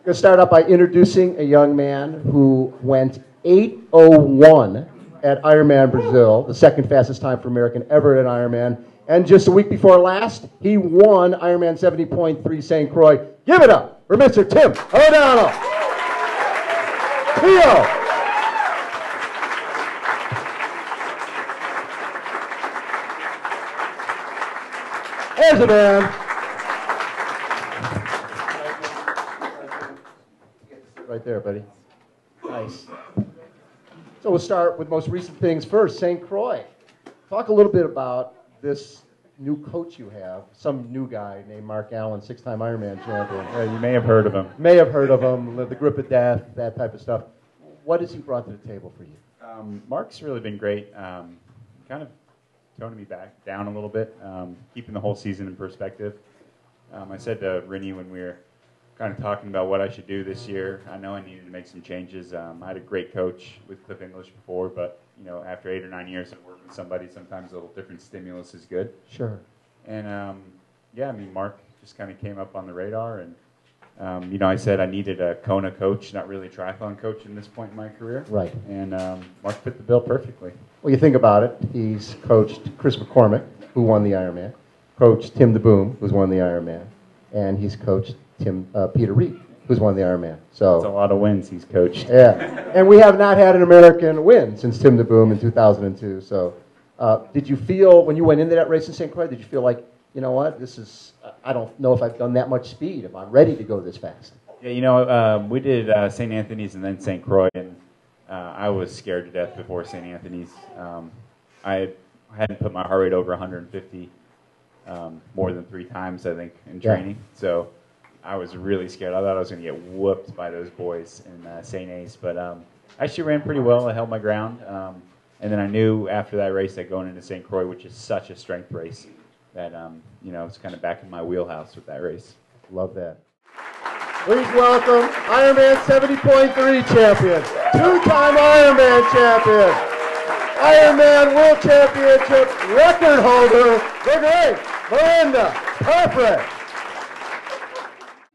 going to start out by introducing a young man who went 8:01 at Ironman Brazil, the second fastest time for American ever at Ironman. And just a week before last, he won Ironman 70.3 St. Croix. Give it up for Mr. Tim O'Donnell. Theo. There's a man. Right there, buddy. Nice. So we'll start with most recent things first. St. Croix. Talk a little bit about this new coach you have, some new guy named Mark Allen, 6-time Ironman champion. You may have heard of him. May have heard of him, the grip of death, that type of stuff. What has he brought to the table for you? Mark's really been great. Kind of toning me back down a little bit, keeping the whole season in perspective. I said to Rennie when we were kind of talking about what I should do this year, I know I needed to make some changes. I had a great coach with Cliff English before, but after 8 or 9 years of working with somebody, sometimes a little different stimulus is good. Sure. And Mark just kind of came up on the radar, and I said I needed a Kona coach, not really a triathlon coach in this point in my career. Right. And Mark fit the bill perfectly. Well, you think about it. He's coached Chris McCormick, who won the Ironman, coached Tim DeBoom, who's won the Ironman, and he's coached Peter Reed, who's won the Ironman. So that's a lot of wins he's coached. Yeah, and we have not had an American win since Tim DeBoom in 2002. So did you feel, when you went into that race in St. Croix, did you feel like, you know what, I don't know if I've done that much speed, if I'm ready to go this fast? Yeah, we did St. Anthony's and then St. Croix, and I was scared to death before St. Anthony's. I hadn't put my heart rate over 150 more than 3 times, I think, in training. Yeah. So I was really scared. I thought I was going to get whooped by those boys in St. A's, but I actually ran pretty well. I held my ground, and then I knew after that race that going into St. Croix, which is such a strength race, that it's kind of back in my wheelhouse with that race. Love that. Please welcome Ironman 70.3 champion, 2-time Ironman champion, Ironman World Championship record holder, the great Mirinda Carfrae.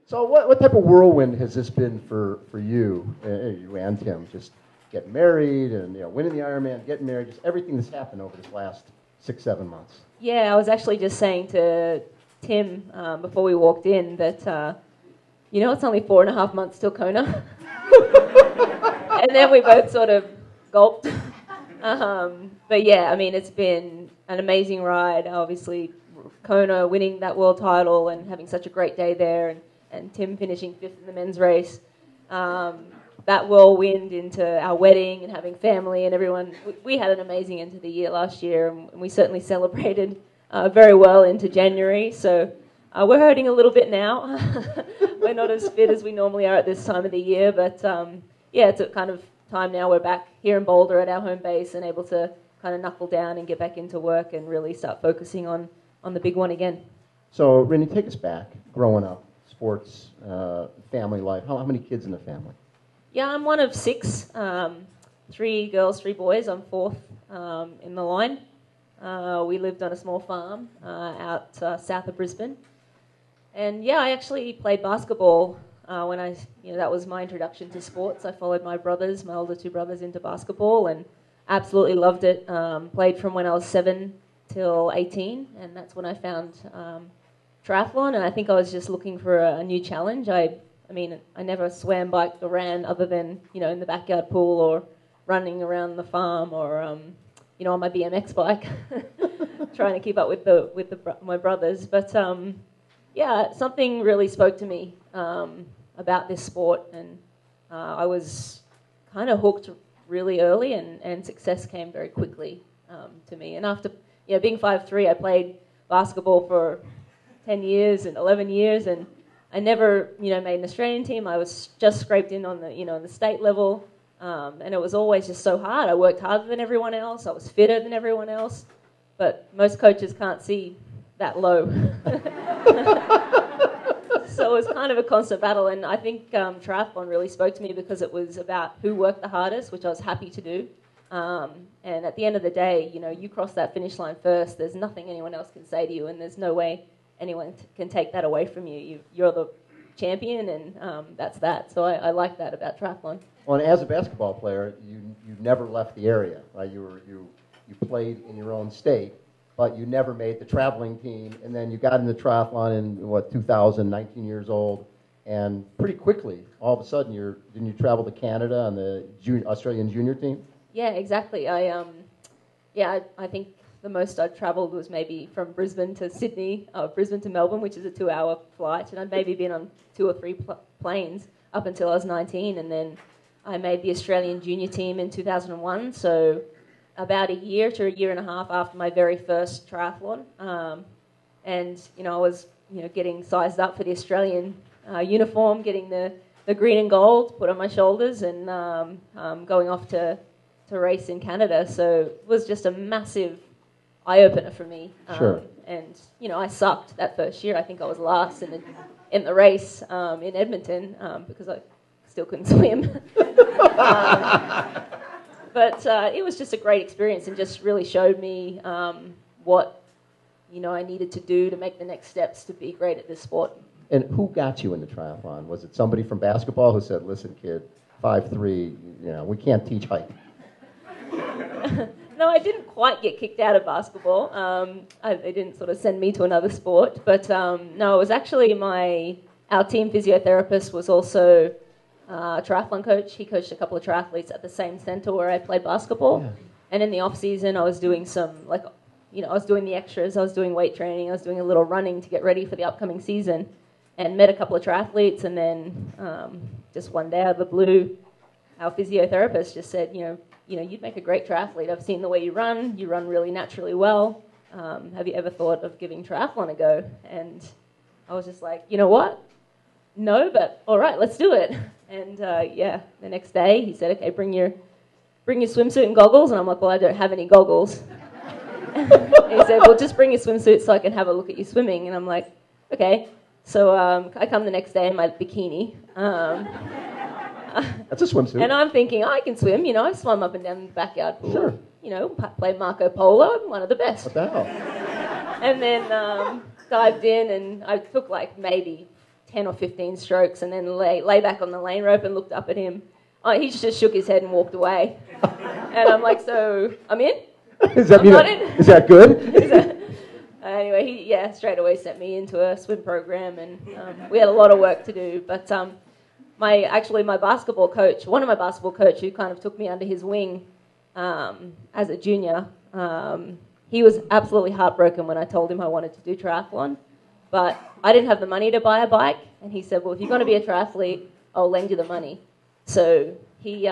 So what type of whirlwind has this been for you and Tim? Just getting married and winning the Ironman, getting married, just everything that's happened over this last 6-7 months. Yeah, I was actually just saying to Tim before we walked in that it's only 4.5 months till Kona, and then we both sort of gulped. But yeah, it's been an amazing ride. Obviously, Kona winning that world title and having such a great day there, and Tim finishing 5th in the men's race. That whirlwind into our wedding and having family and everyone. We had an amazing end to the year last year, and we certainly celebrated very well into January. So we're hurting a little bit now. We're not as fit as we normally are at this time of the year, but it's a kind of time now we're back here in Boulder at our home base and able to kind of knuckle down and get back into work and really start focusing on the big one again. So, Rennie, take us back, growing up, sports, family life. How many kids in the family? Yeah, I'm one of 6, 3 girls, 3 boys. I'm 4th in the line. We lived on a small farm out south of Brisbane. And yeah, I actually played basketball when that was my introduction to sports. I followed my older 2 brothers into basketball and absolutely loved it. Played from when I was 7 till 18, and that's when I found triathlon, and I think I was just looking for a new challenge. I never swam, biked, or ran other than, in the backyard pool or running around the farm or, on my BMX bike, trying to keep up with my brothers. But, something really spoke to me about this sport, and I was kind of hooked really early, and success came very quickly to me. And after, being 5'3", I played basketball for 10 years and 11 years, and I never, made an Australian team. I was just scraped in on the, on the state level, and it was always just so hard. I worked harder than everyone else. I was fitter than everyone else, but most coaches can't see that low. So it was kind of a constant battle, and I think triathlon really spoke to me because it was about who worked the hardest, which I was happy to do. And at the end of the day, you cross that finish line first. There's nothing anyone else can say to you, and there's no way anyone can take that away from you. You're the champion, and that's that. So I like that about triathlon. Well, and as a basketball player, you never left the area, right? You played in your own state, but you never made the traveling team, and then you got into triathlon in 2000, 19 years old, and pretty quickly, all of a sudden, didn't you travel to Canada on the Australian junior team? Yeah, exactly. I think the most I'd travelled was maybe from Brisbane to Sydney, Brisbane to Melbourne, which is a 2-hour flight, and I'd maybe been on 2 or 3 planes up until I was 19, and then I made the Australian junior team in 2001, so about a year to a year and a half after my very first triathlon, and I was getting sized up for the Australian uniform, getting the green and gold put on my shoulders, and going off to race in Canada. So it was just a massive eye-opener for me. Sure. And, I sucked that first year. I think I was last in the race in Edmonton because I still couldn't swim. But it was just a great experience and just really showed me what, I needed to do to make the next steps to be great at this sport. And who got you into triathlon? Was it somebody from basketball who said, listen, kid, 5'3", we can't teach height? No, I didn't quite get kicked out of basketball. They didn't sort of send me to another sport. But no, it was actually our team physiotherapist was also a triathlon coach. He coached a couple of triathletes at the same centre where I played basketball. Yeah. And in the off-season, I was doing I was doing the extras. I was doing weight training. I was doing a little running to get ready for the upcoming season, and met a couple of triathletes. And then just one day out of the blue, our physiotherapist just said, you'd make a great triathlete. I've seen the way you run. You run really naturally well. Have you ever thought of giving triathlon a go? And I was just like, you know what? No, but all right, let's do it. And the next day he said, okay, bring your swimsuit and goggles. And I'm like, well, I don't have any goggles. He said, well, just bring your swimsuit so I can have a look at you swimming. And I'm like, okay. So I come the next day in my bikini. That's a swimsuit. And I'm thinking, I can swim. I swam up and down the backyard pool. Sure. Played Marco Polo. I'm one of the best. What the hell? And then dived in, and I took like maybe 10 or 15 strokes, and then lay back on the lane rope and looked up at him. He just shook his head and walked away. And I'm like, so I'm in? Is that good? Anyway, he straight away sent me into a swim program, and we had a lot of work to do. But my basketball coach, one of my basketball coach who kind of took me under his wing as a junior, he was absolutely heartbroken when I told him I wanted to do triathlon. But I didn't have the money to buy a bike, and he said, well, if you're going to be a triathlete, I'll lend you the money. So he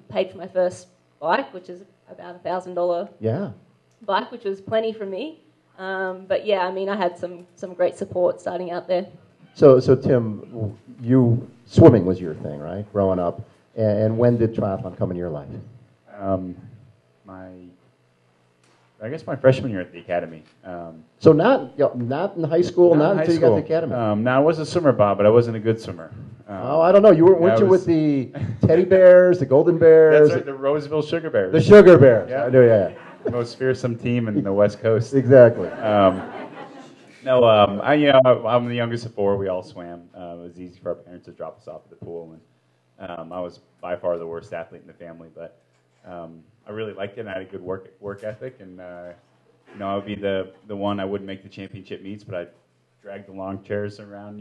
paid for my first bike, which is about $1,000 bike, which was plenty for me. But yeah, I mean, I had some great support starting out there. So Tim, swimming was your thing, right, growing up? And when did triathlon come into your life? I guess my freshman year at the academy. So not in high school, not until you got to the academy. No, I was a swimmer, Bob, but I wasn't a good swimmer. I don't know. Weren't you with the teddy bears, the golden bears? That's right, the Roseville Sugar Bears. The Sugar Bears. Yeah. I know, yeah. The most fearsome team in the West Coast. Exactly. I'm the youngest of 4. We all swam. It was easy for our parents to drop us off at the pool, and I was by far the worst athlete in the family, but I really liked it, and I had a good work ethic, and I would be the one. I wouldn't make the championship meets, but I'd drag the long chairs around,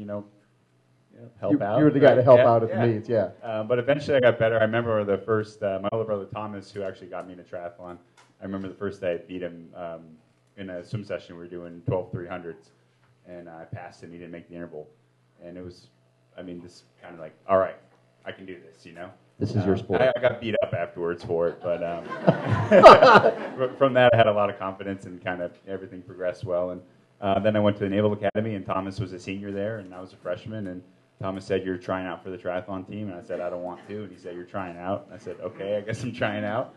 help out. You were the guy to help out at the meets, yeah. But eventually I got better. I remember the first, my older brother Thomas, who actually got me into triathlon, I remember the first day I beat him in a swim session. We were doing 12 300s, and I passed him. He didn't make the interval. And it was, this kind of like, all right, I can do this, This is your sport. I got beat up afterwards for it, but from that I had a lot of confidence, and kind of everything progressed well. And then I went to the Naval Academy, and Thomas was a senior there, and I was a freshman. And Thomas said, "You're trying out for the triathlon team," and I said, "I don't want to." And he said, "You're trying out." And I said, "Okay, I guess I'm trying out."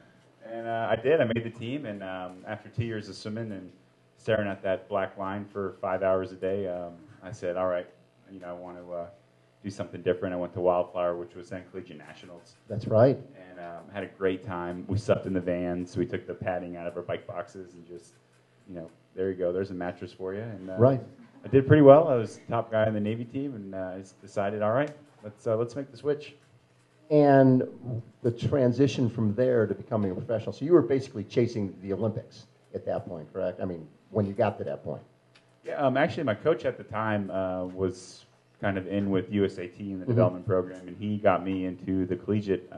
And I did. I made the team, and after 2 years of swimming and staring at that black line for 5 hours a day, I said, "All right, I want to." Do something different. I went to Wildflower, which was then Collegiate Nationals. That's right. And had a great time. We slept in the vans. We took the padding out of our bike boxes and just, there you go. There's a mattress for you. And right. I did pretty well. I was the top guy in the Navy team, and I decided, all right, let's make the switch. And the transition from there to becoming a professional. So you were basically chasing the Olympics at that point, correct? I mean, when you got to that point. Yeah, actually, my coach at the time was kind of in with USAT in the development program, and he got me into the collegiate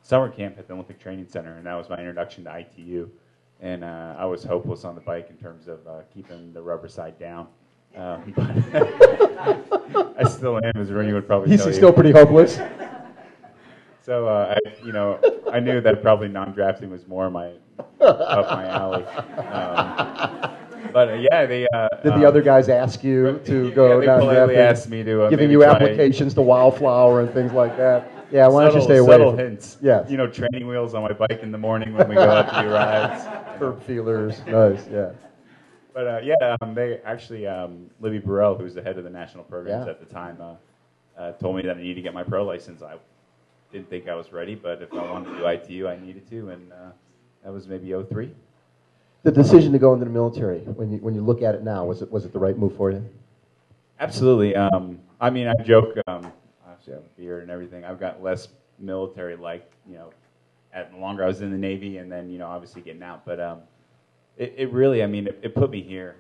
summer camp at the Olympic Training Center, and that was my introduction to ITU. And I was hopeless on the bike in terms of keeping the rubber side down. But I still am, as Rennie would probably tell you. He's still pretty hopeless. So I knew that probably non-drafting was more up my alley. But yeah, they did the other guys ask you to go? Yeah, they politely asked me to giving you applications to Wildflower and things like that. Yeah, why don't you stay away? Subtle hints. Yeah, training wheels on my bike in the morning when we go out to do rides. Curb feelers, nice. Yeah. But they actually Libby Burrell, who was the head of the national programs at the time, told me that I needed to get my pro license. I didn't think I was ready, but if I wanted to do ITU, I needed to, and that was maybe 03. The decision to go into the military, when you look at it now, was it the right move for you? Absolutely. I mean, I joke. Obviously, I have a beard and everything. I've got less military-like, the longer I was in the Navy, and then obviously getting out. But it really, I mean, it put me here.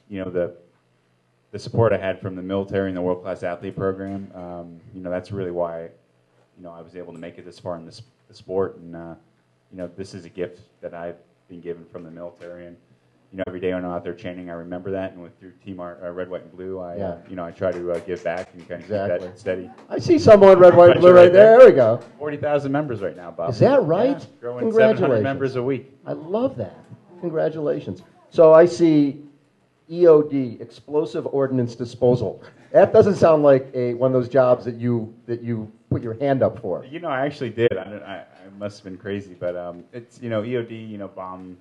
The support I had from the military and the World Class Athlete Program. That's really why I was able to make it this far in the sport, and this is a gift that I've been given from the military, and every day when I'm out there training, I remember that, and through Team Red, White, and Blue, I try to give back and kind of keep that steady. I see someone Red, White, and Blue right there. There we go. 40,000 members right now, Bob. Is that right? Yeah, growing 700 members a week. I love that. Congratulations. So I see EOD, Explosive Ordnance Disposal. That doesn't sound like one of those jobs that you put your hand up for. I actually did. I must have been crazy, but it's EOD, bomb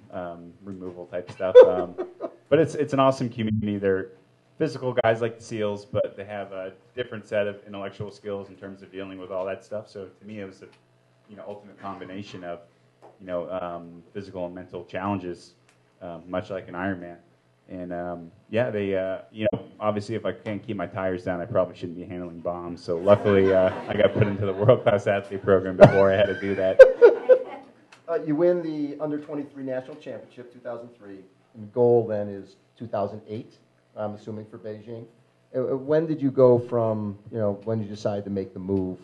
removal type stuff. But it's an awesome community. They're physical guys like the SEALs, but they have a different set of intellectual skills in terms of dealing with all that stuff. So to me, it was the ultimate combination of physical and mental challenges, much like an Ironman. And they obviously if I can't keep my tires down, I probably shouldn't be handling bombs. So luckily, I got put into the World Class Athlete Program before I had to do that. You win the Under-23 National Championship, 2003. And goal then is 2008, I'm assuming, for Beijing. When did you go from, when you decided to make the move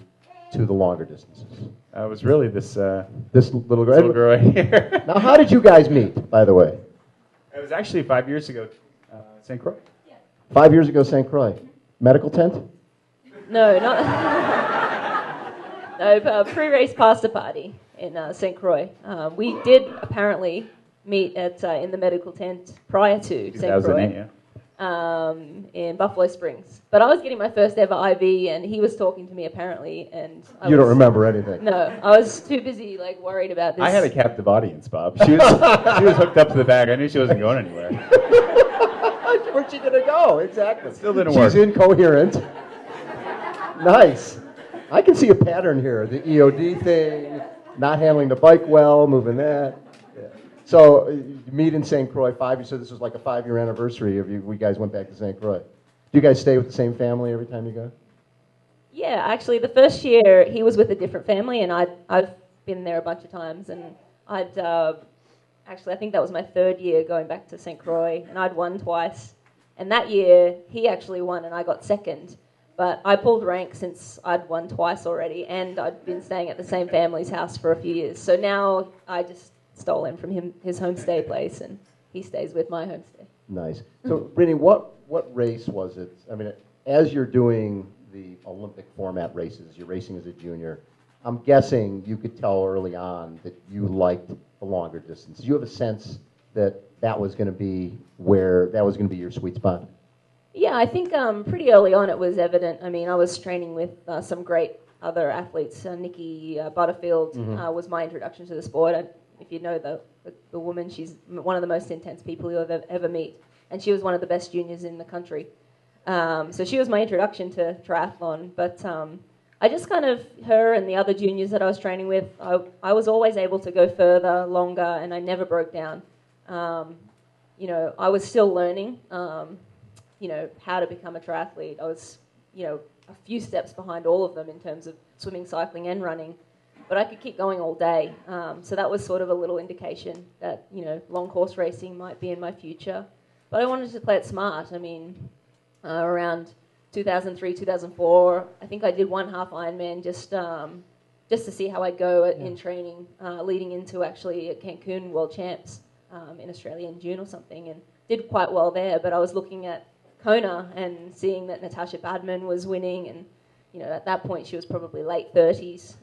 to the longer distances? It was really this little girl right here. Now, how did you guys meet, by the way? It was actually 5 years ago, St. Croix. Yeah. 5 years ago, St. Croix. Medical tent? No, not. No, pre-race pasta party in St. Croix. We did apparently meet in the medical tent prior to St. Croix. Yeah. In Buffalo Springs. But I was getting my first ever IV, and he was talking to me apparently, and you don't remember anything. No, I was too busy worried about this. I had a captive audience, Bob. She was hooked up to the bag. I knew she wasn't going anywhere. Where's she gonna go? Exactly. It still didn't work. She's incoherent. Nice. I can see a pattern here. The EOD thing, not handling the bike well, moving that. So you meet in St. Croix, you said this was like a 5-year anniversary of you guys went back to St. Croix. Do you guys stay with the same family every time you go? Yeah, actually the first year he was with a different family, and I've been there a bunch of times, and I think that was my 3rd year going back to St. Croix, and I'd won twice. And that year he actually won and I got 2nd. But I pulled rank since I'd won twice already, and I'd been staying at the same family's house for a few years. So now I just stole him from his homestay place, and he stays with my homestay. Nice. So, Brittany, what race was it? I mean, as you're doing the Olympic format races, you're racing as a junior, I'm guessing you could tell early on that you liked the longer distance. Do you have a sense that was going to be your sweet spot? Yeah, I think pretty early on it was evident. I mean, I was training with some great other athletes. Nikki Butterfield was my introduction to the sport. If you know the woman, she's one of the most intense people you'll ever meet. And she was one of the best juniors in the country. So she was my introduction to triathlon. But I just kind of, her and the other juniors that I was training with, I was always able to go further, longer, and I never broke down. I was still learning. how to become a triathlete. I was, a few steps behind all of them in terms of swimming, cycling, and running. But I could keep going all day. So that was sort of a little indication that, long course racing might be in my future. But I wanted to play it smart. I mean, around 2003, 2004, I think I did one half Ironman just to see how I'd go in training, leading into actually at Cancun World Champs in Australia in June or something, and did quite well there. But I was looking at Kona and seeing that Natasha Badman was winning, and at that point she was probably late 30s.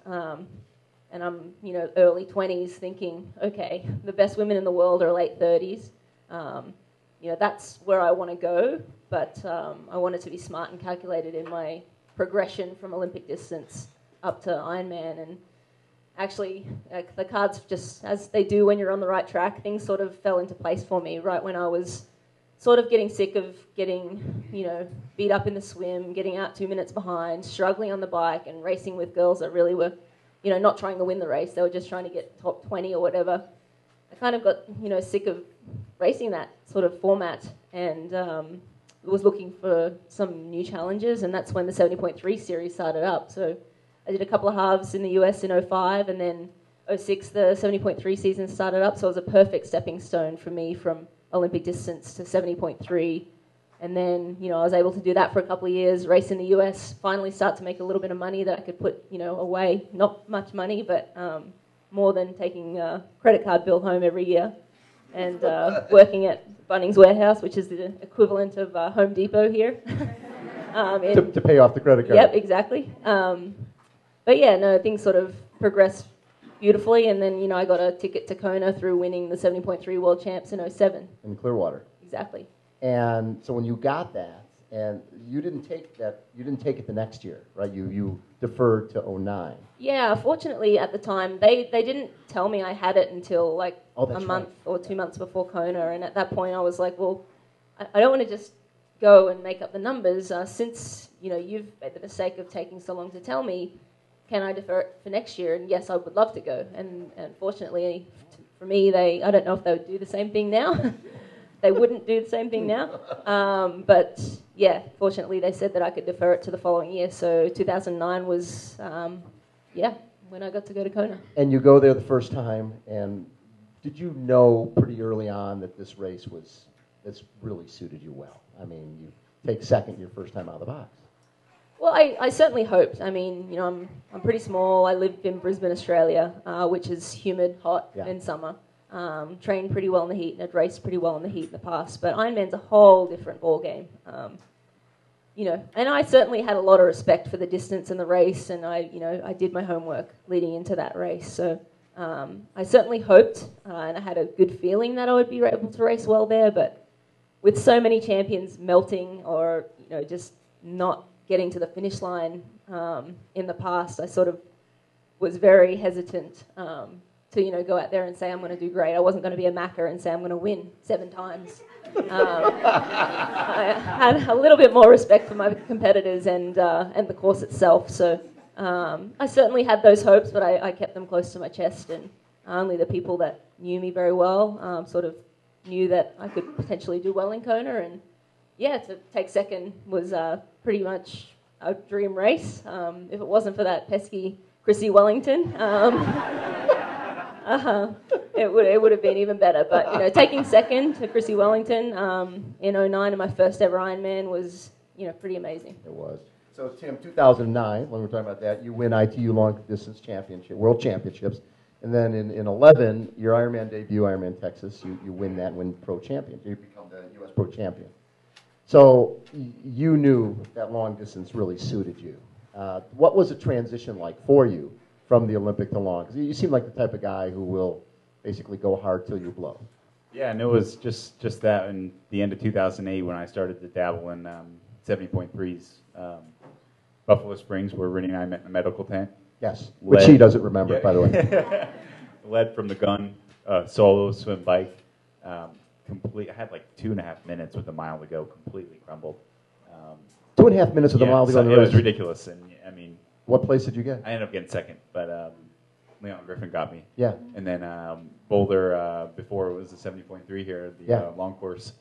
And I'm, early 20s thinking, okay, the best women in the world are late 30s. That's where I want to go, but I wanted to be smart and calculated in my progression from Olympic distance up to Ironman. And actually, the cards, just as they do when you're on the right track, things sort of fell into place for me right when I was sort of getting sick of getting, beat up in the swim, getting out 2 minutes behind, struggling on the bike and racing with girls that really were not trying to win the race. They were just trying to get top 20 or whatever. I kind of got, sick of racing that sort of format and was looking for some new challenges, and that's when the 70.3 series started up. So I did a couple of halves in the US in 05, and then 06 the 70.3 season started up, so it was a perfect stepping stone for me from Olympic distance to 70.3. And then, I was able to do that for a couple of years, race in the US, finally start to make a little bit of money that I could put, away. Not much money, but more than taking a credit card bill home every year. And working at Bunnings Warehouse, which is the equivalent of Home Depot here. To pay off the credit card. Yep, exactly. But yeah, no, things sort of progressed beautifully. And then, I got a ticket to Kona through winning the 70.3 World Champs in 07. In Clearwater. Exactly. And so when you got that, and you didn't take it the next year, right? You deferred to 09. Yeah, fortunately at the time, they didn't tell me I had it until like a month or 2 months before Kona. And at that point I was like, well, I don't want to just go and make up the numbers. Since, you've made the mistake of taking so long to tell me, can I defer it for next year? And yes, I would love to go. And fortunately for me, I don't know if they would do the same thing now. They wouldn't do the same thing now. But yeah, fortunately they said that I could defer it to the following year. So 2009 was, when I got to go to Kona. And you go there the first time, and did you know pretty early on that this race this really suited you well? I mean, you take second your first time out of the box. Well, I certainly hoped. I mean, I'm pretty small. I live in Brisbane, Australia, which is humid, hot in summer. Trained pretty well in the heat and had raced pretty well in the heat in the past. But Ironman's a whole different ballgame. And I certainly had a lot of respect for the distance and the race, and I did my homework leading into that race. So I certainly hoped, and I had a good feeling that I would be able to race well there. But with so many champions melting or just not getting to the finish line in the past, I sort of was very hesitant to go out there and say I'm going to do great. I wasn't going to be a macker and say I'm going to win 7 times. I had a little bit more respect for my competitors and the course itself. So I certainly had those hopes, but I kept them close to my chest, and only the people that knew me very well sort of knew that I could potentially do well in Kona. And yeah, to take second was pretty much a dream race. If it wasn't for that pesky Chrissy Wellington, it would have been even better. But taking second to Chrissy Wellington in 09 in my first ever Ironman was pretty amazing. It was. So Tim, 2009, when we're talking about that, you win ITU Long Distance Championship, World Championships, and then in 11, your Ironman debut, Ironman Texas, you win that, win Pro Champion. You become the U.S. Pro Champion. So you knew that long distance really suited you. What was the transition like for you from the Olympic to long? Because you seem like the type of guy who will basically go hard till you blow. Yeah, and it was just that in the end of 2008 when I started to dabble in 70.3s. Buffalo Springs, where Renee and I met in the medical tent. Yes, which she doesn't remember, by the way. Led from the gun, solo swim bike. I had like 2.5 minutes with a mile to go, completely crumbled. 2.5 minutes with a mile to go. It was ridiculous, and I mean. What place did you get? I ended up getting second, but Leon Griffin got me. Yeah. And then Boulder, before it was the 70.3 here, the long course,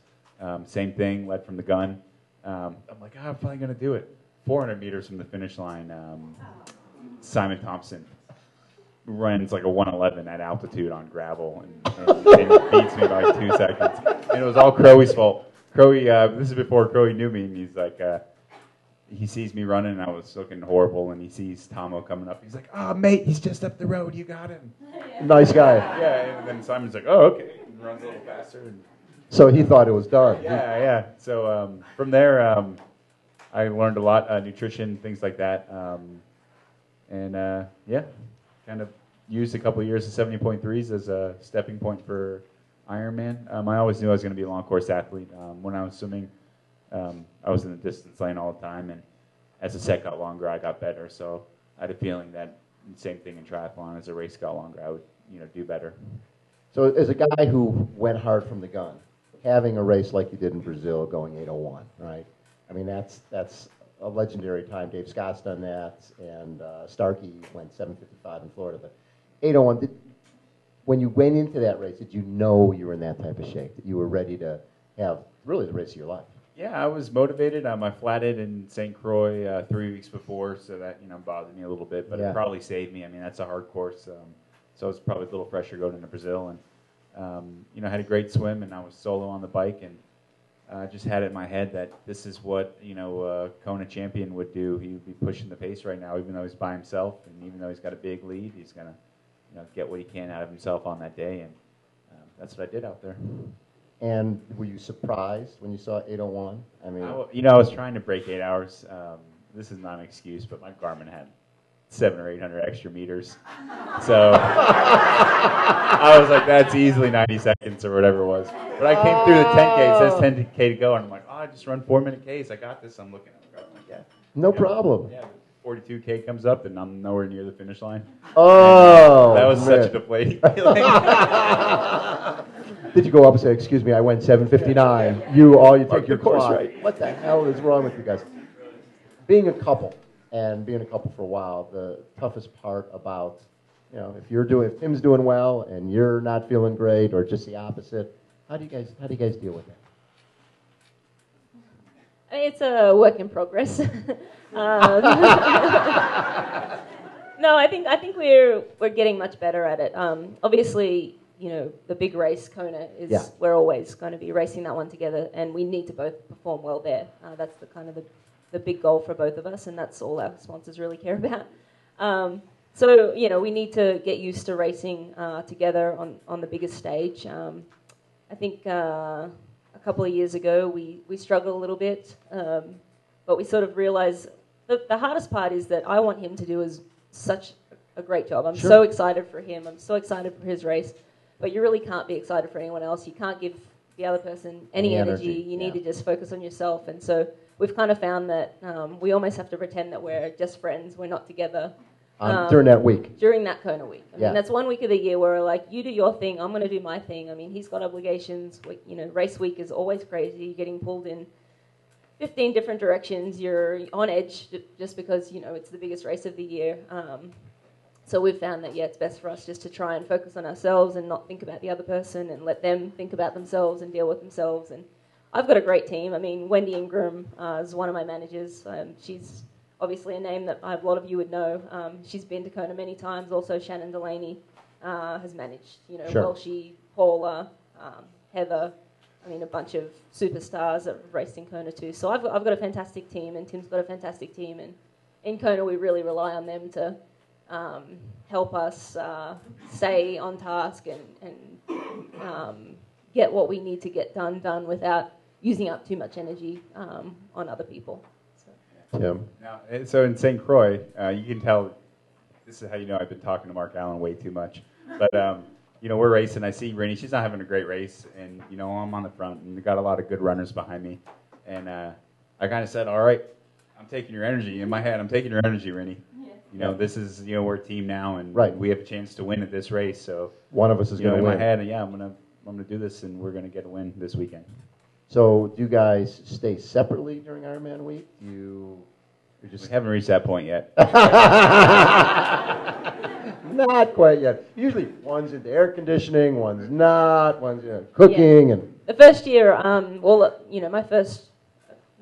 same thing, led from the gun. I'm like, I'm finally going to do it. 400 meters from the finish line, Simon Thompson runs like a 111 at altitude on gravel and beats me by 2 seconds. And it was all Crowy's fault. Crowy, this is before Crowy knew me, and he's like, he sees me running, and I was looking horrible, and he sees Tomo coming up. He's like, oh, mate, he's just up the road. You got him. Nice guy. Yeah, and then Simon's like, oh, okay. And runs a little faster. And so he thought it was done. Yeah. So from there, I learned a lot, nutrition, things like that. Kind of used a couple of years of 70.3s as a stepping point for Ironman. I always knew I was going to be a long course athlete. When I was swimming, I was in the distance lane all the time, and as the set got longer, I got better. So I had a feeling that same thing in triathlon. As the race got longer, I would, do better. So as a guy who went hard from the gun, having a race like you did in Brazil, going 8:01, right? I mean, that's a legendary time. Dave Scott's done that, and Starkey went 7:55 in Florida. But 8:01. When you went into that race, did you know you were in that type of shape, that you were ready to have really the race of your life? Yeah, I was motivated. I flatted in St. Croix 3 weeks before, so that bothered me a little bit, but It probably saved me. I mean, that's a hard course, so it was probably a little fresher going into Brazil, and I had a great swim, and I was solo on the bike, and I just had it in my head that this is what a Kona champion would do. He would be pushing the pace right now, even though he's by himself, and even though he's got a big lead, he's gonna get what he can out of himself on that day, and that's what I did out there. And were you surprised when you saw 8:01? I mean, I was trying to break 8 hours. This is not an excuse, but my Garmin had 700 or 800 extra meters, so I was like, that's easily 90 seconds or whatever it was. But I came through the 10K. It says 10K to go, and I'm like, I just run 4-minute Ks. I got this. I'm looking at the Garmin, like, yeah, no problem. Yeah. 42K comes up, and I'm nowhere near the finish line. Oh, that was such a deflating feeling. Did you go up and say, excuse me, I went 7:59. You take your course right. What the hell is wrong with you guys? Being a couple for a while, the toughest part about, if Tim's doing well and you're not feeling great, or just the opposite, how do you guys deal with that? I mean, it's a work in progress. No, I think we're getting much better at it. Obviously, the big race, Kona, is we're always going to be racing that one together, and we need to both perform well there. That's the kind of the big goal for both of us, and that's all our sponsors really care about. So we need to get used to racing together on the biggest stage. I think a couple of years ago we struggled a little bit, but we sort of realized the hardest part is that I want him to do such a great job. I'm so excited for him. I'm so excited for his race. But you really can't be excited for anyone else. You can't give the other person any energy. You need to just focus on yourself. And so we've kind of found that we almost have to pretend that we're just friends. We're not together. During that week. During that Kona week. I mean, that's 1 week of the year where we're like, you do your thing, I'm going to do my thing. I mean, he's got obligations. Race week is always crazy. You're getting pulled in 15 different directions. You're on edge just because, it's the biggest race of the year. So we've found that, it's best for us just to try and focus on ourselves and not think about the other person and let them think about themselves and deal with themselves. And I've got a great team. I mean, Wendy Ingram is one of my managers. She's obviously a name that a lot of you would know. She's been to Kona many times. Also, Shannon Delaney has managed, Welshie, Paula, Heather. I mean, a bunch of superstars that have raced in Kona too. So I've got a fantastic team, and Tim's got a fantastic team. And in Kona, we really rely on them to help us stay on task and get what we need to get done without using up too much energy on other people. So. Tim? Now, so in St. Croix, you can tell, this is how you know I've been talking to Mark Allen way too much. But, we're racing. I see Rennie. She's not having a great race. And, I'm on the front. And we've got a lot of good runners behind me. And I kind of said, all right, I'm taking your energy. In my head, I'm taking your energy, Rennie. This is, we're a team now, and we have a chance to win at this race. So one of us is going to win. In my head, I'm gonna do this, and we're gonna get a win this weekend. So, do you guys stay separately during Ironman week? We haven't reached that point yet. Not quite yet. Usually, one's into air conditioning, one's not. One's cooking, and the first year. My first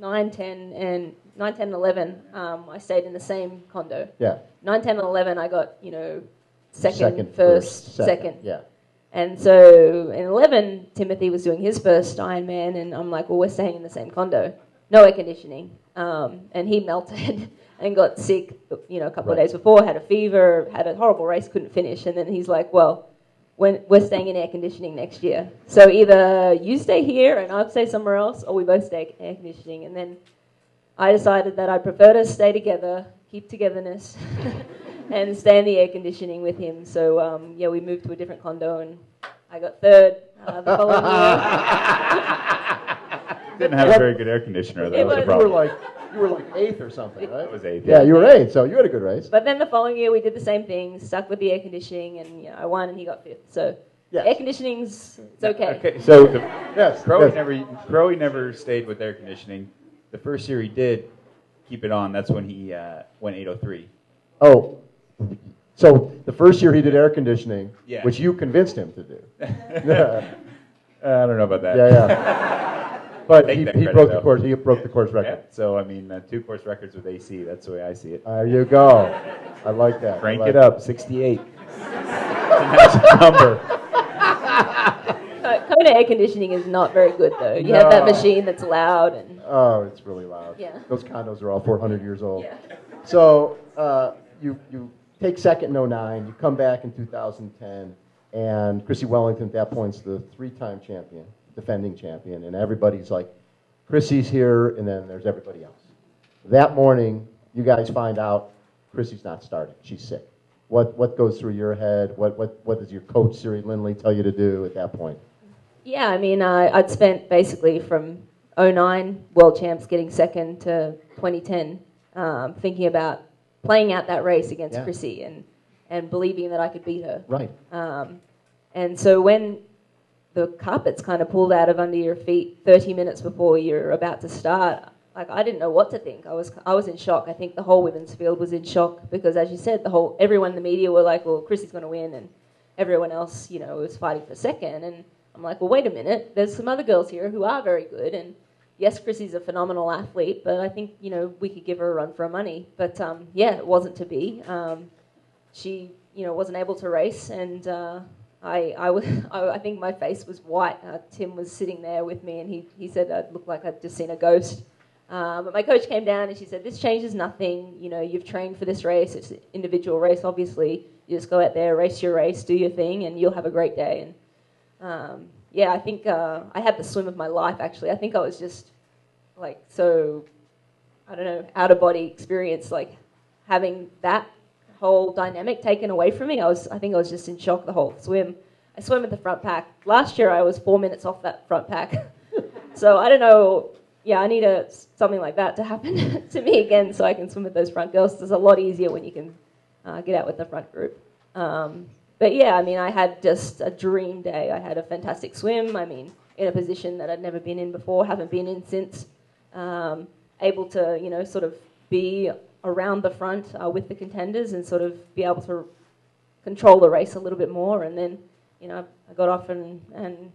9, 10, and 9, 10, and 11, I stayed in the same condo. Yeah. 9, 10, and 11, I got, second, first, second. Yeah. And so in 11, Timothy was doing his first Ironman, and I'm like, well, we're staying in the same condo. No air conditioning. And he melted and got sick, a couple of days before, had a fever, had a horrible race, couldn't finish. And then he's like, well, we're staying in air conditioning next year. So either you stay here and I'll stay somewhere else, or we both stay in air conditioning. And then I decided that I'd prefer to stay together, keep togetherness, and stay in the air conditioning with him. So, we moved to a different condo, and I got third the following year. Didn't have a very good air conditioner. That was the problem. You were like 8th or something, right? I was 8th. Yeah, you were 8th, so you had a good race. But then the following year, we did the same thing, stuck with the air conditioning, and I won, and he got 5th. So air conditioning's it's okay. Okay, so Crowe never stayed with air conditioning. The first year he did keep it on. That's when he went 8:03. Oh, so the first year he did air conditioning, which you convinced him to do. I don't know about that. Yeah. But he broke the course. He broke the course record. Yeah, so 2 course records with AC. That's the way I see it. There you go. I like that. Crank it up. 68. That's a number. Kona air conditioning is not very good, though. You have that machine that's loud. Oh, it's really loud. Yeah. Those condos are all 400 years old. Yeah. So you take second in 09. You come back in 2010. And Chrissy Wellington at that point is the 3-time champion, defending champion. And everybody's like, Chrissy's here, and then there's everybody else. That morning, you guys find out Chrissy's not starting. She's sick. What goes through your head? What does your coach, Siri Lindley, tell you to do at that point? Yeah, I'd spent basically from 09 world champs getting second to 2010 thinking about playing out that race against Chrissy and believing that I could beat her. Right. And so when the carpet's kind of pulled out of under your feet 30 minutes before you're about to start, I didn't know what to think. I was in shock. I think the whole women's field was in shock because, as you said, everyone in the media were like, well, Chrissy's going to win, and everyone else, was fighting for second. And I'm like, well, wait a minute. There's some other girls here who are very good, and yes, Chrissy's a phenomenal athlete, but I think, we could give her a run for her money. But, it wasn't to be. She, wasn't able to race, and I think my face was white. Tim was sitting there with me, and he said I looked like I'd just seen a ghost. But my coach came down, and she said, this changes nothing. You've trained for this race. It's an individual race, obviously. You just go out there, race your race, do your thing, and you'll have a great day. And, I think I had the swim of my life, actually. I think I was just, out-of-body experience, having that whole dynamic taken away from me. I think I was just in shock the whole swim. I swam at the front pack. Last year I was 4 minutes off that front pack. So I don't know. Yeah, I need something like that to happen to me again so I can swim with those front girls. It's a lot easier when you can get out with the front group. But yeah, I had just a dream day. I had a fantastic swim. In a position that I'd never been in before, haven't been in since. Able to, sort of be around the front with the contenders and sort of be able to control the race a little bit more. And then, I got off and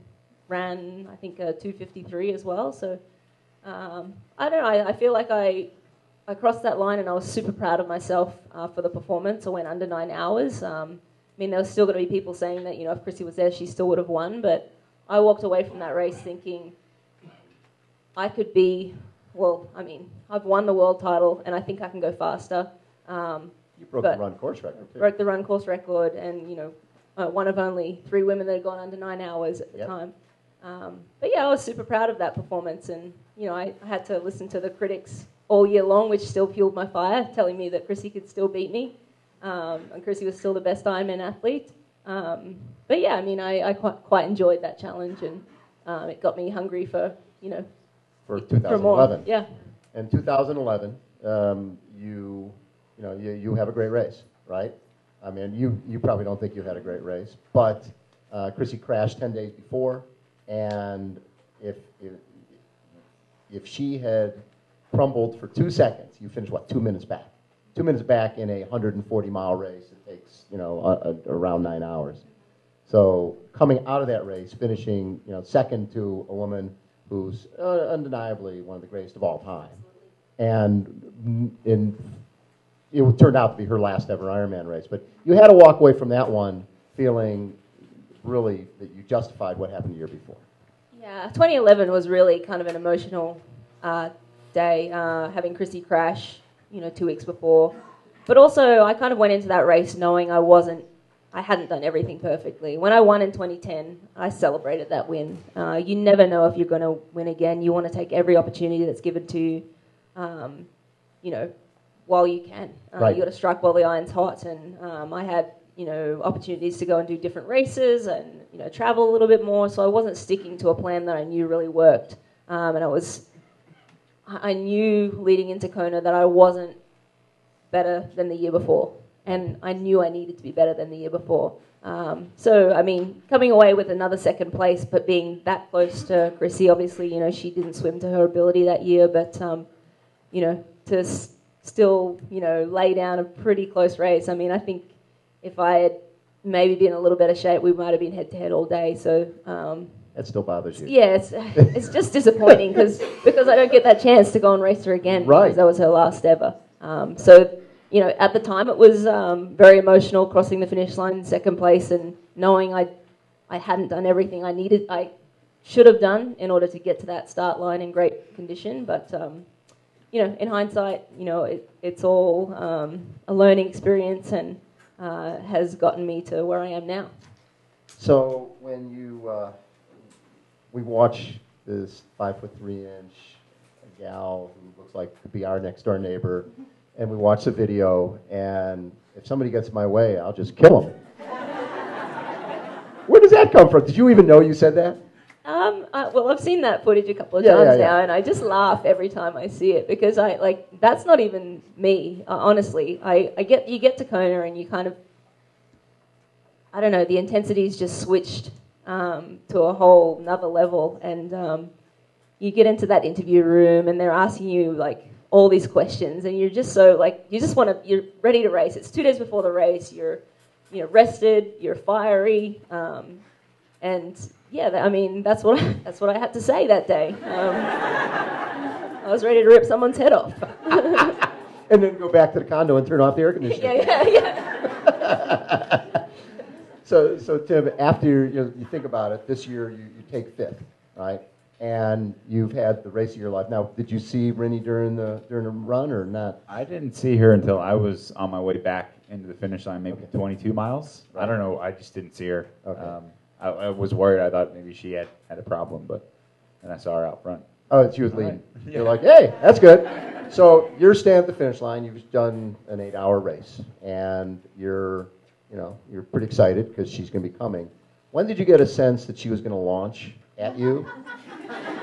ran, I think, a 2:53 as well. So, I don't know, I feel like I crossed that line and I was super proud of myself for the performance. I went under 9 hours. There was still going to be people saying that, if Chrissy was there, she still would have won. But I walked away from that race thinking I could be... I've won the world title, and I think I can go faster. You broke the run course record, too. Broke the run course record, and, one of only 3 women that had gone under 9 hours at the time. But, I was super proud of that performance, and, I had to listen to the critics all year long, which still fueled my fire, telling me that Chrissy could still beat me, and Chrissy was still the best Ironman athlete. But, I quite enjoyed that challenge, and it got me hungry for, For 2011. Yeah. In 2011, you have a great race, right? You probably don't think you had a great race, but Chrissy crashed 10 days before, and if she had crumbled for 2 seconds, you finish 2 minutes back? 2 minutes back in a 140-mile race, it takes around 9 hours. So coming out of that race, finishing second to a woman who's undeniably one of the greatest of all time. And it turned out to be her last ever Ironman race. But you had to walk away from that one feeling really that you justified what happened the year before. Yeah, 2011 was really kind of an emotional day, having Chrissy crash, 2 weeks before. But also, I kind of went into that race knowing I hadn't done everything perfectly. When I won in 2010, I celebrated that win. You never know if you're going to win again. You want to take every opportunity that's given to you, while you can. Right. You got to strike while the iron's hot. And I had, opportunities to go and do different races and, travel a little bit more. So I wasn't sticking to a plan that I knew really worked. And I knew leading into Kona that I wasn't better than the year before. And I knew I needed to be better than the year before. Coming away with another second place, but being that close to Chrissy, obviously, she didn't swim to her ability that year, but, to still, lay down a pretty close race. I mean, I think if I had maybe been in a little better shape, we might have been head-to-head all day, so... that still bothers you? Yeah, it's just disappointing because I don't get that chance to go and race her again, right, because that was her last ever. At the time it was very emotional, crossing the finish line in second place and knowing I hadn't done everything I should have done in order to get to that start line in great condition. But, in hindsight, it's all a learning experience and has gotten me to where I am now. So when we watch this 5'3" gal who looks like could be our next door neighbor, and we watch the video, and if somebody gets in my way, I'll just kill them. Where does that come from? Did you even know you said that? I've seen that footage a couple of times now, and I just laugh every time I see it because that's not even me. Honestly, you get to Kona and you kind of, I don't know, the intensity's just switched to a whole another level, and you get into that interview room and they're asking you all these questions, and you're just so you're ready to race. It's 2 days before the race. You're rested. You're fiery, and that's what I had to say that day. I was ready to rip someone's head off. And then go back to the condo and turn off the air conditioning. Yeah. So Tim, after you think about it, this year you take fifth, right? And you've had the race of your life. Now, did you see Rinny during the run or not? I didn't see her until I was on my way back into the finish line, maybe 22 miles. Right. I don't know. I just didn't see her. Okay. I was worried. I thought maybe she had a problem, but then I saw her out front. Oh, she was leading. Right. Yeah. You're like, hey, that's good. So you're standing at the finish line. You've done an 8-hour race, and you're pretty excited because she's going to be coming. When did you get a sense that she was going to launch at you?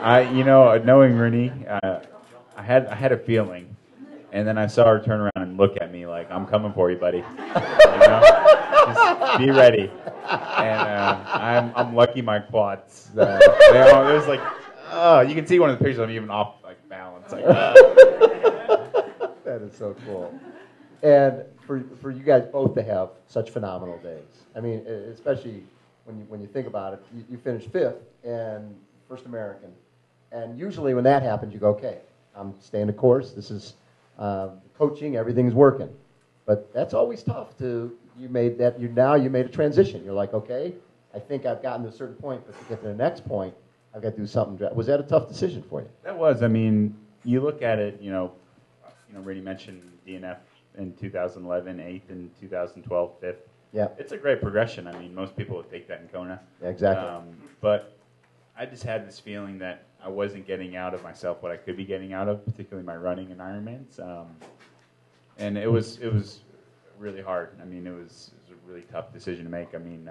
Knowing Rinny, I had a feeling, and then I saw her turn around and look at me like, "I'm coming for you, buddy. Just be ready." And I'm lucky my quads. There's you can see one of the pictures. I'm even off balance. That is so cool. And for you guys both to have such phenomenal days. I mean, especially when you think about it, you finished fifth and first American. And usually when that happens, you go, okay, I'm staying the course. This is coaching. Everything's working. But that's always tough. You made a transition. You're like, okay, I think I've gotten to a certain point, but to get to the next point, I've got to do something. Was that a tough decision for you? That was. I mean, you look at it. Rinny mentioned DNF in 2011, 8th, in 2012, 5th. Yeah. It's a great progression. I mean, most people would take that in Kona. Yeah, exactly. But I just had this feeling that I wasn't getting out of myself what I could be getting out of, particularly my running and Ironmans. And it was really hard. I mean, it was a really tough decision to make. I mean,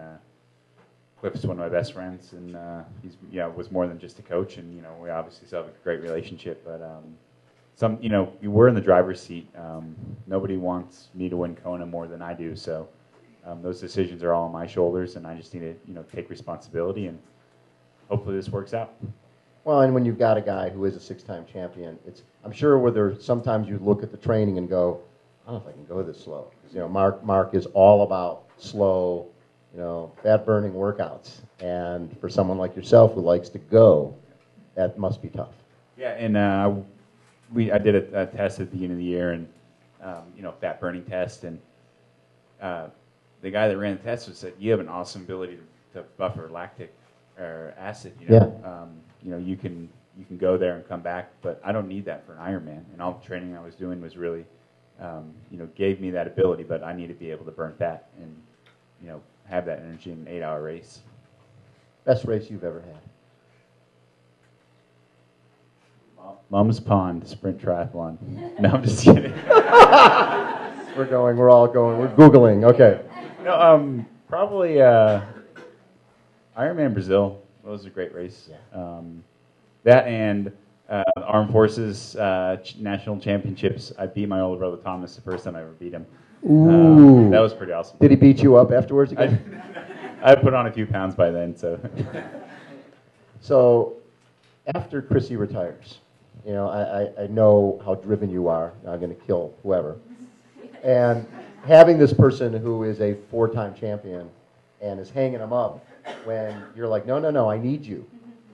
Cliff's one of my best friends, and he's was more than just a coach. And we obviously still have a great relationship. But we're in the driver's seat. Nobody wants me to win Kona more than I do. So those decisions are all on my shoulders, and I just need to take responsibility, and hopefully this works out. Well, and when you've got a guy who is a 6-time champion, I'm sure whether sometimes you look at the training and go, I don't know if I can go this slow. Mark is all about slow, fat-burning workouts. And for someone like yourself who likes to go, That must be tough. Yeah, and I did a test at the beginning of the year, and fat burning test, and the guy that ran the test said, "You have an awesome ability to buffer lactic or acid. You can go there and come back, but I don't need that for an Ironman." And all the training I was doing was really, gave me that ability, but I need to be able to burn fat and have that energy in an 8-hour race. Best race you've ever had? Mum's Pond Sprint Triathlon. No, I'm just kidding. We're all going. We're Googling. Okay. No, probably Ironman Brazil. That was a great race. Yeah. That and Armed Forces National Championships. I beat my older brother Thomas the first time I ever beat him. Ooh. That was pretty awesome. Did he beat you up afterwards again? I put on a few pounds by then, so. So, after Chrissy retires, I know how driven you are. I'm going to kill whoever. And having this person who is a 4-time champion and is hanging him up when you're like, no, I need you.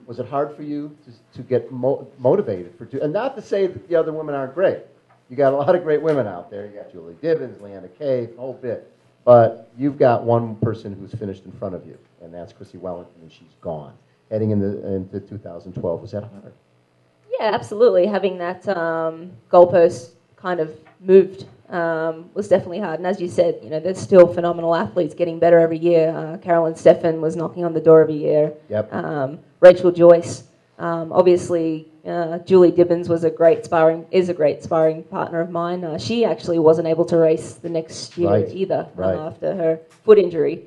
Was it hard for you to get motivated and not to say that the other women aren't great. You got a lot of great women out there. You got Julie Dibbins, Leanna Cave, the whole bit. But you've got one person who's finished in front of you, and that's Chrissy Wellington, and she's gone. Heading into 2012, was that hard? Yeah, absolutely. Having that goalpost kind of moved was definitely hard. And as you said, there's still phenomenal athletes getting better every year. Carolyn Steffen was knocking on the door every year. Yep. Rachel Joyce. Obviously, Julie Dibbins is a great sparring partner of mine. She actually wasn't able to race the next year either after her foot injury.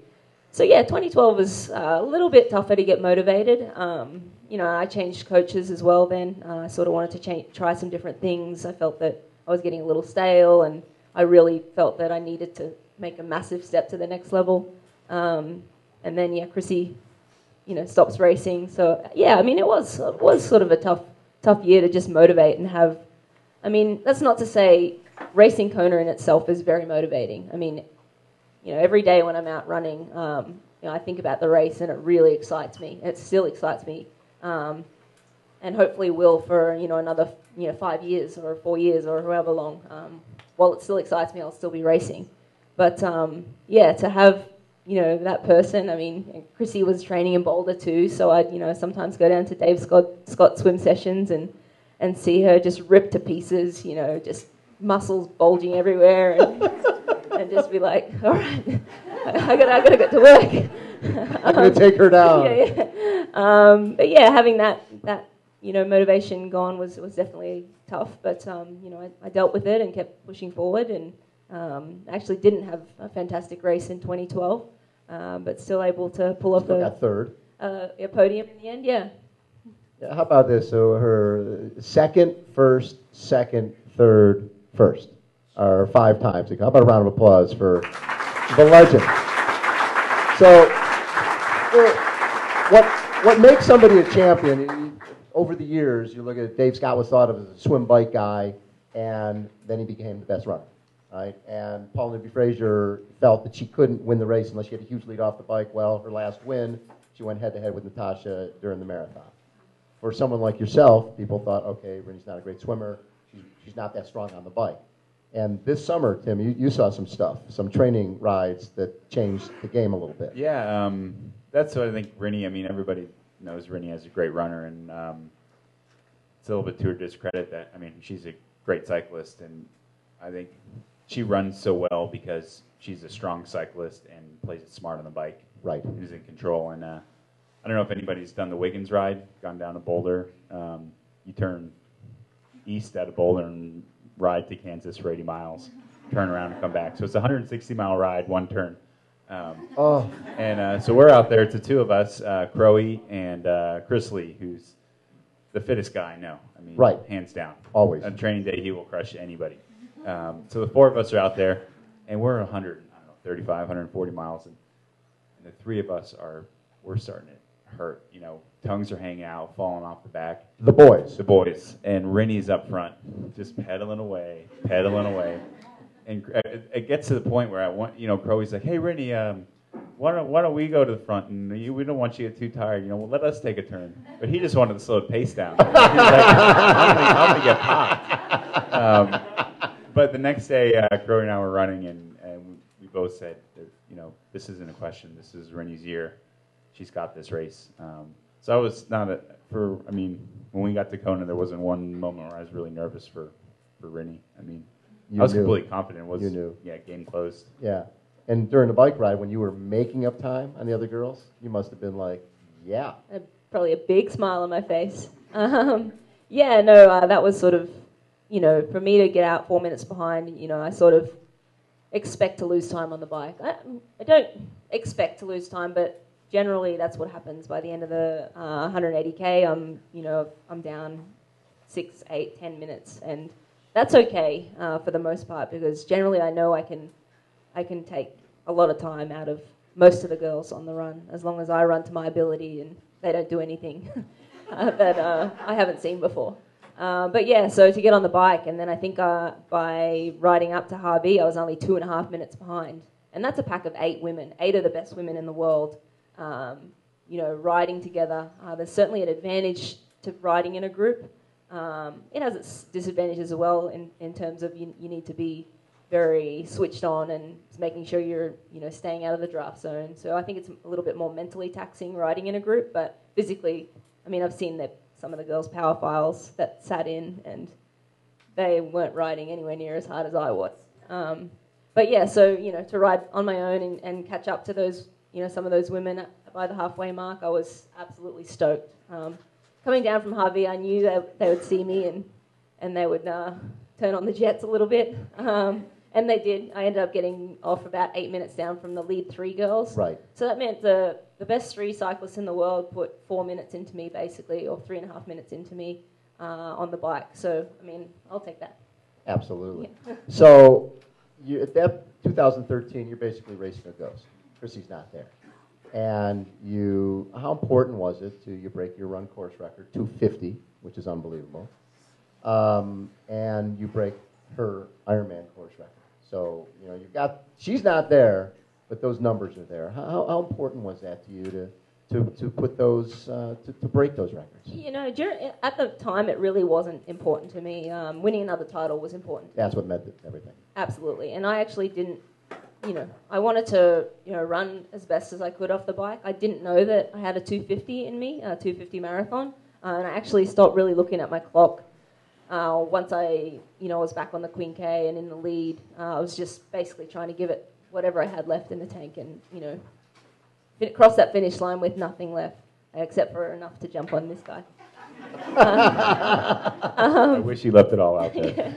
So yeah, 2012 was a little bit tougher to get motivated. I changed coaches as well then. I sort of wanted to try some different things. I felt that I was getting a little stale, and I really felt that I needed to make a massive step to the next level. And then, Chrissy, stops racing. So, yeah, it was sort of a tough year to just motivate and have... that's not to say racing Kona in itself is very motivating. Every day when I'm out running, I think about the race and it really excites me. It still excites me. And hopefully will for, another, 5 years or 4 years or however long. While it still excites me, I'll still be racing. But, to have, that person, Chrissy was training in Boulder too, so I'd, sometimes go down to Dave Scott swim sessions and see her just ripped to pieces, just muscles bulging everywhere and just be like, all right, I gotta get to work. I'm going to take her down. But yeah, having that motivation gone was definitely tough. But I dealt with it and kept pushing forward, and actually didn't have a fantastic race in 2012, but still able to pull off a podium in the end. Yeah. How about this? So her second, first, second, third, first are 5 times. How about a round of applause for the legend? So, what makes somebody a champion? Over the years, you look at Dave Scott was thought of as a swim bike guy, and then he became the best runner, right? And Paul Newby Frazier felt that she couldn't win the race unless she had a huge lead off the bike. Well, her last win, she went head-to-head with Natasha during the marathon. For someone like yourself, people thought, okay, Rennie's not a great swimmer. She's not that strong on the bike. And this summer, Tim, you saw some stuff, some training rides that changed the game a little bit. Yeah, that's what I think Rennie, everybody knows Rennie as a great runner, and it's a little bit to her discredit that, she's a great cyclist, and I think she runs so well because she's a strong cyclist and plays it smart on the bike. Right. Who's in control, and I don't know if anybody's done the Wiggins ride, gone down to Boulder. You turn east out of Boulder and ride to Kansas for 80 miles, turn around and come back. So it's a 160-mile ride, one turn. And so we're out there. It's the 2 of us, Crowe and Chris Lee, who's the fittest guy I know. Right. Hands down. Always. On training day, he will crush anybody. So the 4 of us are out there, and we're 35, 140 miles, and the 3 of us we're starting to hurt. Tongues are hanging out, falling off the back. The boys. And Rennie's up front, just pedaling away. And it gets to the point where Crowe's like, hey, Rennie, why don't we go to the front, and we don't want you to get too tired. Well, let us take a turn. But he just wanted to slow the pace down. He's like, I'm gonna get popped. But the next day, Chloe and I were running, and we both said, this isn't a question. This is Rennie's year. She's got this race. So I was when we got to Kona, there wasn't one moment where I was really nervous for Rennie. I was completely confident. You knew. Yeah, game closed. Yeah. And during the bike ride, when you were making up time on the other girls, you must have been like, yeah. Probably a big smile on my face. That was sort of, for me to get out 4 minutes behind, I sort of expect to lose time on the bike. I don't expect to lose time, but generally that's what happens. By the end of the 180K, I'm down 6, 8, 10 minutes, and that's okay for the most part, because generally I know I can take a lot of time out of most of the girls on the run, as long as I run to my ability and they don't do anything that I haven't seen before. So to get on the bike, and then I think by riding up to Harvey, I was only 2.5 minutes behind. And that's a pack of 8 women, 8 of the best women in the world, riding together. There's certainly an advantage to riding in a group. It has its disadvantages as well in terms of you need to be very switched on and making sure you're staying out of the draft zone. So I think it's a little bit more mentally taxing riding in a group, but physically, I've seen that some of the girls' power files that sat in, and they weren't riding anywhere near as hard as I was. To ride on my own and catch up to those, some of those women by the halfway mark, I was absolutely stoked. Coming down from Harvey, I knew they would see me and they would turn on the jets a little bit. And they did. I ended up getting off about 8 minutes down from the lead 3 girls. Right. So that meant the best 3 cyclists in the world put 4 minutes into me, basically, or 3.5 minutes into me on the bike. So, I'll take that. Absolutely. Yeah. So, at that 2013, you're basically racing a ghost. Chrissy's not there. And how important was it to you break your run course record, 250, which is unbelievable, and you break her Ironman course record. So, she's not there, but those numbers are there. How important was that to you to put those, to break those records? At the time, it really wasn't important to me. Winning another title was important. That's what meant everything. Absolutely. And I actually didn't, I wanted to, run as best as I could off the bike. I didn't know that I had a 250 in me, a 250 marathon. And I actually stopped really looking at my clock once I, was back on the Queen K and in the lead. I was just basically trying to give it whatever I had left in the tank and, cross that finish line with nothing left, except for enough to jump on this guy. I wish you left it all out there.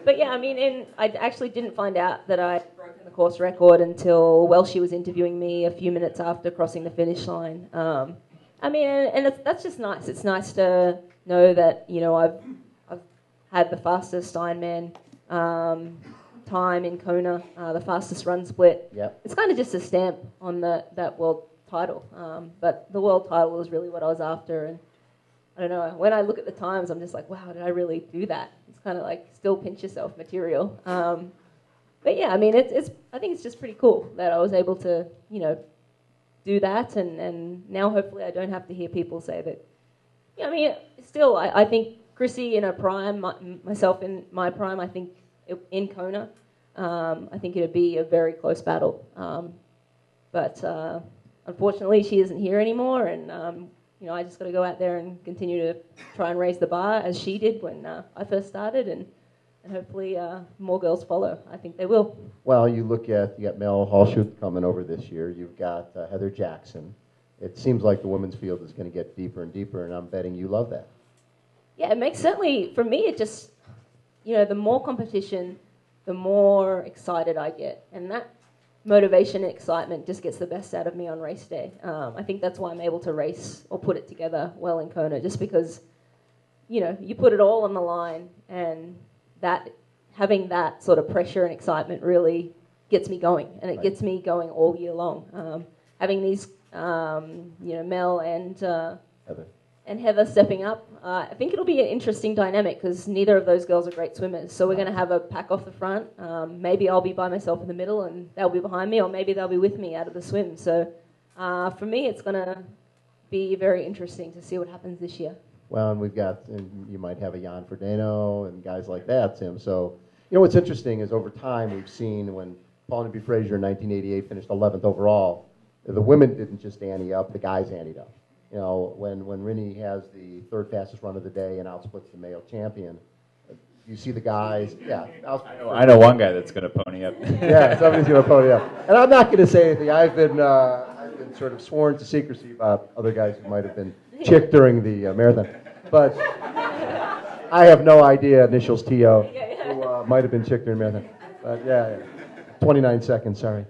But I actually didn't find out that I'd broken the course record until Welshie was interviewing me a few minutes after crossing the finish line. That's just nice. It's nice to know that, I've had the fastest Ironman time in Kona, the fastest run split. Yep. It's kind of just a stamp on that world title. But the world title was really what I was after. And I don't know, when I look at the times, I'm just like, wow, did I really do that? It's kind of like still pinch yourself material. But yeah, I think it's just pretty cool that I was able to, do that, and now hopefully I don't have to hear people say that. Still, I think Chrissy in her prime, myself in my prime, I think in Kona, I think it'd be a very close battle. But unfortunately, she isn't here anymore, and I just got to go out there and continue to try and raise the bar as she did when I first started, and hopefully more girls follow. I think they will. Well, you got Mel Halshoot coming over this year. You've got Heather Jackson. It seems like the women's field is going to get deeper and deeper, and I'm betting you love that. Yeah, it makes certainly, for me, it just, the more competition, the more excited I get. And that motivation and excitement just gets the best out of me on race day. I think that's why I'm able to race or put it together well in Kona, just because, you put it all on the line, and having that sort of pressure and excitement really gets me going, and it gets me going all year long. Having these, Mel and and Heather stepping up. I think it'll be an interesting dynamic because neither of those girls are great swimmers. So we're going to have a pack off the front. Maybe I'll be by myself in the middle and they'll be behind me, or maybe they'll be with me out of the swim. So for me, it's going to be very interesting to see what happens this year. Well, and you might have a Jan Frodeno and guys like that, Tim. So, what's interesting is over time we've seen when Paul and Frazier in 1988 finished 11th overall, the women didn't just ante up, the guys anteed up. When Rinny has the third fastest run of the day and outsplits the male champion, you see the guys, I know one guy that's going to pony up. Yeah, somebody's going to pony up. And I'm not going to say anything. I've been sort of sworn to secrecy about other guys who might have been chicked during the marathon. But I have no idea, initials T.O., who might have been chicked during the marathon. But yeah, 29 seconds, sorry.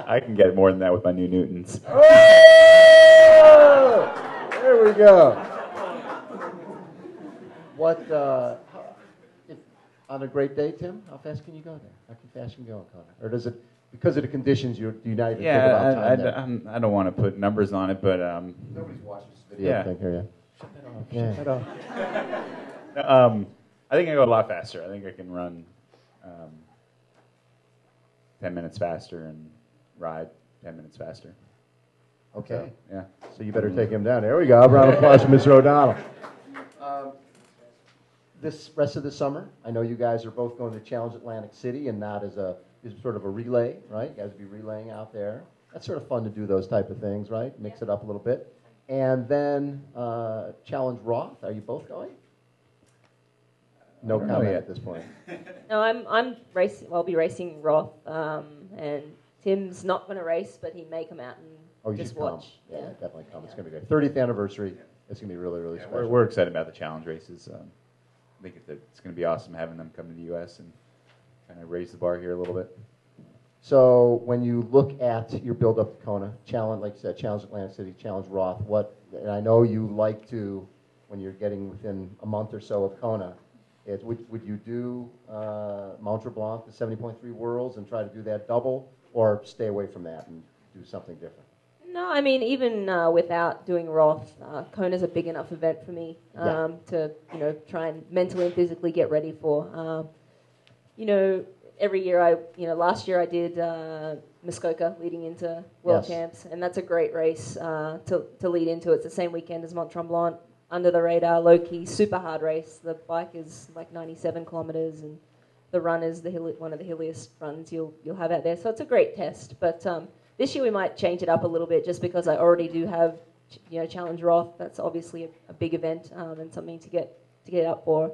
I can get more than that with my new Newtons. Oh! There we go. On a great day, Tim, how fast can you go there? How fast can you go in Kona? Or does it, because of the conditions, do you not even think about time there? I don't want to put numbers on it, but... Nobody's watching this video thing here yet. Shut that off. I think I go a lot faster. I think I can run 10 minutes faster and ride 10 minutes faster. Okay. So, yeah. So you better take him down. There we go. A round of applause for Mr. O'Donnell. This rest of the summer, I know you guys are both going to Challenge Atlantic City, and that is sort of a relay, right? You guys will be relaying out there. That's sort of fun to do those type of things, right? Mix it up a little bit. And then Challenge Roth. Are you both going? No comment at this point. No, I'm racing. I'll be racing Roth, and Tim's not going to race, but he may come out and just watch. Yeah, definitely come. It's going to be great. 30th anniversary. It's going to be really, really special. We're excited about the challenge races. I think it's going to be awesome having them come to the U.S. and kind of raise the bar here a little bit. So when you look at your build up to Kona, Challenge, like you said, Challenge Atlantic City, Challenge Roth, and I know you like to, when you're getting within a month or so of Kona, would you do Mont Tremblant, the 70.3 Worlds, and try to do that double, or stay away from that and do something different? No, I mean, even without doing Roth, Kona's a big enough event for me to try and mentally and physically get ready for. Every year last year I did Muskoka leading into World Champs, and that's a great race to lead into. It's the same weekend as Mont Tremblant, under the radar, low key, super hard race. The bike is like 97 kilometers, and the run is one of the hilliest runs you'll have out there. So it's a great test, but. This year we might change it up a little bit just because I already do have, Challenge Roth. That's obviously a big event and something to get up for.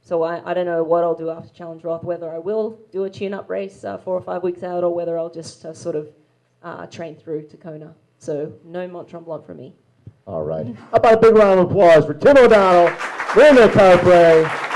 So I don't know what I'll do after Challenge Roth, whether I will do a tune-up race 4 or 5 weeks out, or whether I'll just sort of train through to Kona. So no Mont Tremblant for me. All right. How about a big round of applause for Tim O'Donnell, Mirinda Carfrae,